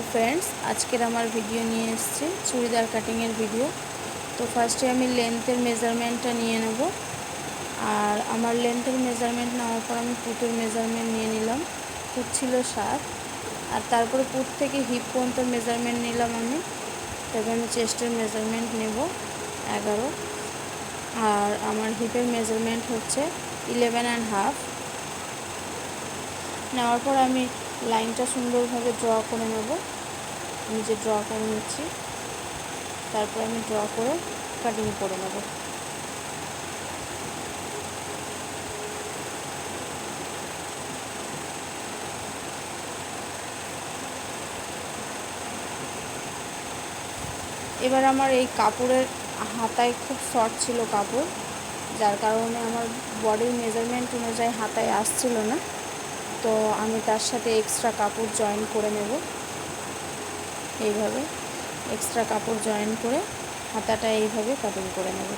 Friends आजकेर आमार video निये एसेछि चूड़ीदार काटिंगेर भिडियो। तो फार्स्टे आमी लेंथेर मेजारमेंटटा निये नेब और आमार लेंथेर मेजारमेंट नेওয়ার पर आमी पुटेर मेजारमेंट निये निलाम। पुट छिलो 7 और तारपरे पुट थेके हिप पर्यन्त मेजारमेंट निलाम आमी। तबे आमी चेस्टेर मेजारमेंट नेब 11 और आमार हिपेर मेजारमेंट होच्छे 11.5 नेওয়ার पर आमी लाइनटा सुंदरभावे ड्र करे नेब। निजे ड्र करे निচ্ছি, तारपर आमी ड्र करे काटिंग करे नेब। एबार आमार এই কাপড়ের হাতায় খুব শর্ট ছিল কাপড়, যার কারণে আমার বডির মেজারমেন্ট অনুযায়ী হাতায় আসছিল না। তো আমি তার সাথে এক্সট্রা কাপড় জয়েন করে নেব। এইভাবে এক্সট্রা কাপড় জয়েন করে হাতাটা এইভাবে কাটিং করে নেব।